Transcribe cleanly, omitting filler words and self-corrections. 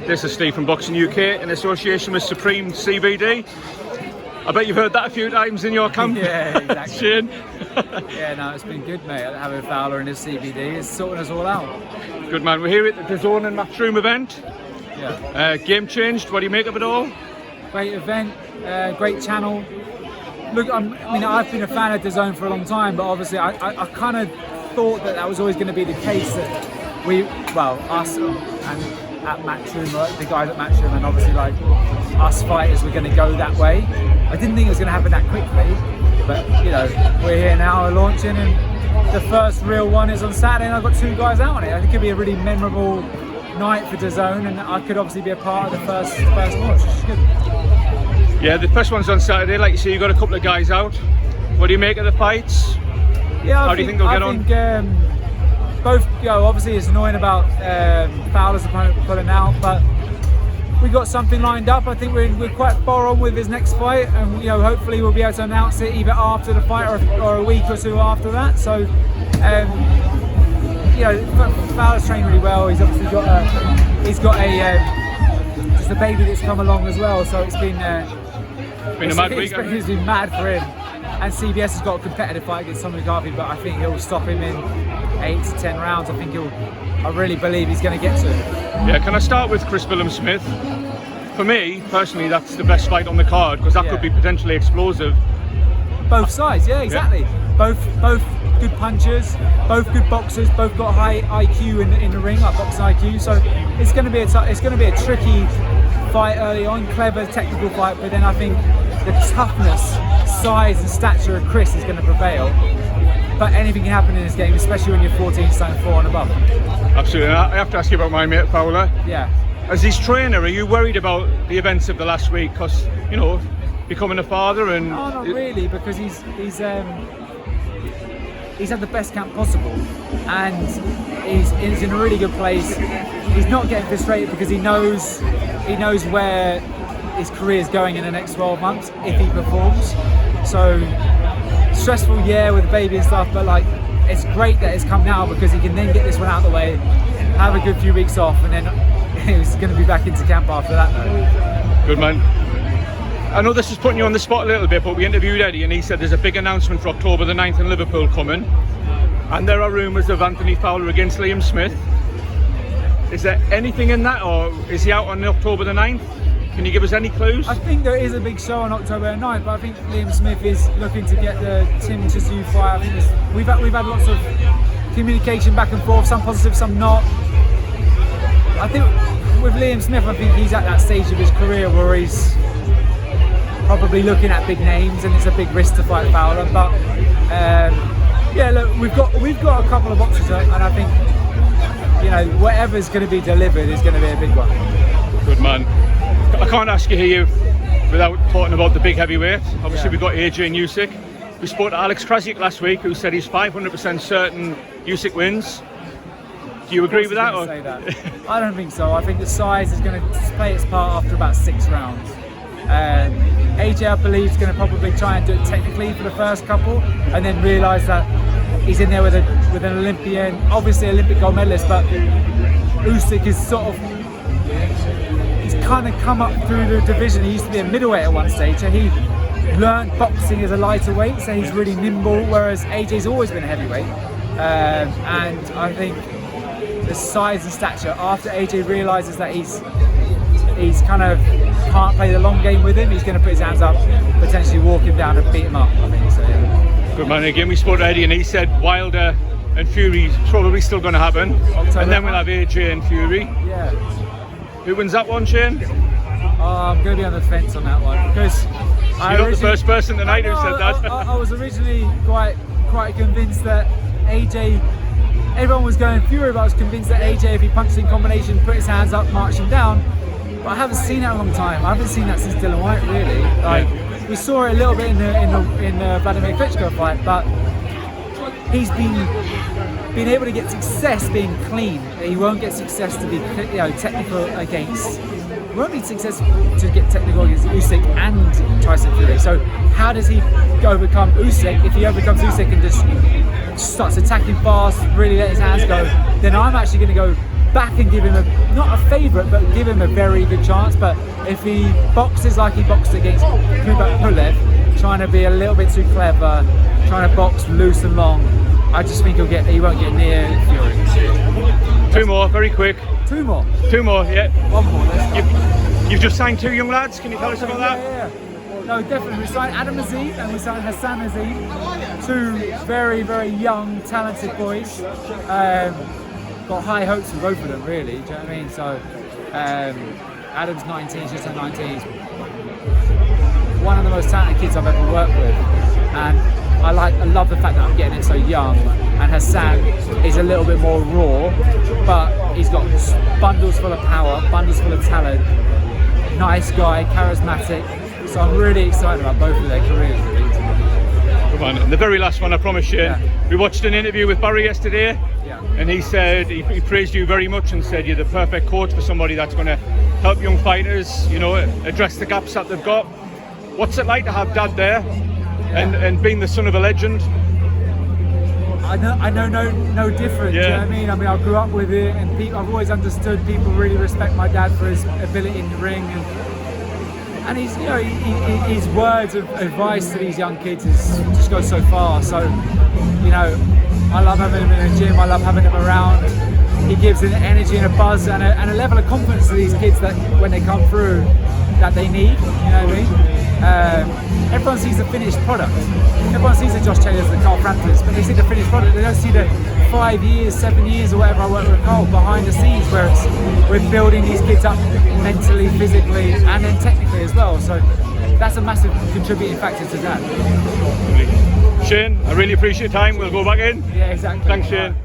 This is Steve from Boxing UK in association with Supreme CBD. I bet you've heard that a few times in your camp. Yeah, exactly. Shane. Yeah, no, it's been good, mate. Having Fowler and his CBD is sorting us all out. Good man. We're here at the DAZN and Matchroom event. Yeah. Game changed. What do you make of it all? Great event, great channel. Look, I mean, I've been a fan of DAZN for a long time, but obviously I kind of thought that was always going to be the case, that us and at Matchroom, the guys at Matchroom, and obviously like us fighters were going to go that way. I didn't think it was going to happen that quickly, but you know, we're here now, we're launching, and the first real one is on Saturday, and I've got 2 guys out on it. I think it'll be a really memorable night for DAZN, and I could obviously be a part of the first launch, which is good. Yeah, the first one's on Saturday. Like you say, you got a couple of guys out. What do you make of the fights? Yeah, How do you think they'll get on? Both, obviously it's annoying about Fowler's opponent pulling out, but we got something lined up. I think we're quite far on with his next fight, and hopefully we'll be able to announce it either after the fight or a week or 2 after that. So, Fowler's trained really well. He's obviously got just a baby that's come along as well. So it's been a mad week. It's been mad for him. And CBS has got a competitive fight against Tommy McCarthy, but I think he'll stop him in 8 to 10 rounds. I really believe he's going to get to it. Yeah, can I start with Billam-Smith? For me, personally, that's the best fight on the card, because that could be potentially explosive. Both sides, yeah, exactly. Yeah. Both good punchers, both good boxers, both got high IQ in the ring, like boxing IQ. So it's going to be a tricky fight early on, clever technical fight, but then I think the toughness, size and stature of Chris is going to prevail. But anything can happen in this game, especially when you're 14 stone 4 and above. Absolutely. I have to ask you about my mate Fowler. Yeah. As his trainer, are you worried about the events of the last week? Because, becoming a father and... No, not really, because he's had the best camp possible, and he's in a really good place. He's not getting frustrated because he knows where his career is going in the next 12 months if he performs. So stressful, with the baby and stuff, but like it's great that it's come now, because he can then get this one out of the way, have a good few weeks off, and then he's going to be back into camp after that though. Good man. I know this is putting you on the spot a little bit, but we interviewed Eddie and he said there's a big announcement for October the 9th in Liverpool coming, and there are rumours of Anthony Fowler against Liam Smith. Is there anything in that, or is he out on October the 9th? Can you give us any clues? I think there is a big show on October 9th, but I think Liam Smith is looking to get the Tim Tszyu fight. I think we've had lots of communication back and forth, some positive, some not. I think with Liam Smith, I think he's at that stage of his career where he's probably looking at big names, and it's a big risk to fight Fowler. But look, we've got a couple of boxers, and I think whatever's going to be delivered is going to be a big one. Good man. I can't ask you here without talking about the big heavyweight. Obviously, we've got AJ Usyk. We spoke to Alex Krasik last week, who said he's 500% certain Usyk wins. Do you agree with that? Say that? I don't think so. I think the size is going to play its part after about 6 rounds. AJ, I believe, is going to probably try and do it technically for the first couple, and then realise that he's in there with an Olympian, obviously Olympic gold medalist, but Usyk is he's kind of come up through the division. He used to be a middleweight at one stage, and he learned boxing as a lighter weight, so he's really nimble, whereas AJ's always been a heavyweight. And I think the size and stature, after AJ realises that he's kind of can't play the long game with him, he's going to put his hands up, potentially walk him down and beat him up, I think. So, yeah. Good man. Again, we spoke to Eddie and he said Wilder and Fury's probably still going to happen. And then we'll have AJ and Fury. Yeah. Who wins that one, Shane? I'm going to be on the fence on that one, because you're not the first person tonight who said that. I was originally quite convinced that AJ, everyone was going Fury, but I was convinced that AJ, if he punched in combination, put his hands up, marched him down. But I haven't seen that in a long time. I haven't seen that since Dylan White, really. We saw it a little bit in the Vladimir Klitschko fight, but he's been able to get success being clean. He won't get success to be technical against. He won't be successful to get technical against Usyk and Tyson Fury. So how does he overcome Usyk? If he overcomes Usyk and just starts attacking fast, really let his hands go, then I'm actually going to go back and give him not a favourite, but give him a very good chance. But if he boxes like he boxed against Kubrat Pulev, trying to be a little bit too clever, trying to box loose and long, I just think he won't get near Fury. Two more, very quick. Two more, Yeah. one more. You've just signed 2 young lads. Can you tell us about that? Yeah. No, definitely. We signed Adam Azeez and we signed Hassan Azeez. 2 very, very young, talented boys. Got high hopes for both of them, really. Do you know what I mean? So, Adam's 19, she's just 19. He's one of the most talented kids I've ever worked with, and I love the fact that I'm getting it so young. And Hassan is a little bit more raw, but he's got bundles full of power, bundles full of talent. Nice guy, charismatic. So I'm really excited about both of their careers. Come on, and the very last one, I promise you. Yeah. We watched an interview with Barry yesterday, Yeah. and he said he praised you very much and said you're the perfect coach for somebody that's going to help young fighters, you know, address the gaps that they've got. What's it like to have Dad there, and being the son of a legend? I know no different. Yeah. Do you know what I mean? I grew up with it, and I've always understood people really respect my dad for his ability in the ring, and he's, you know, his words of advice to these young kids just goes so far. So, you know, I love having him in the gym. I love having him around. He gives an energy and a buzz and a level of confidence to these kids that when they come through, that they need. You know what I mean? Everyone sees the finished product. Everyone sees the Josh Taylors, the Carl Framptons, but they see the finished product. They don't see the 5 years, 7 years, or whatever I work with Carl behind the scenes, where we're building these kids up mentally, physically, and then technically as well. So that's a massive contributing factor to that. Shane, I really appreciate your time. We'll go back in. Yeah, exactly. Thanks, Shane.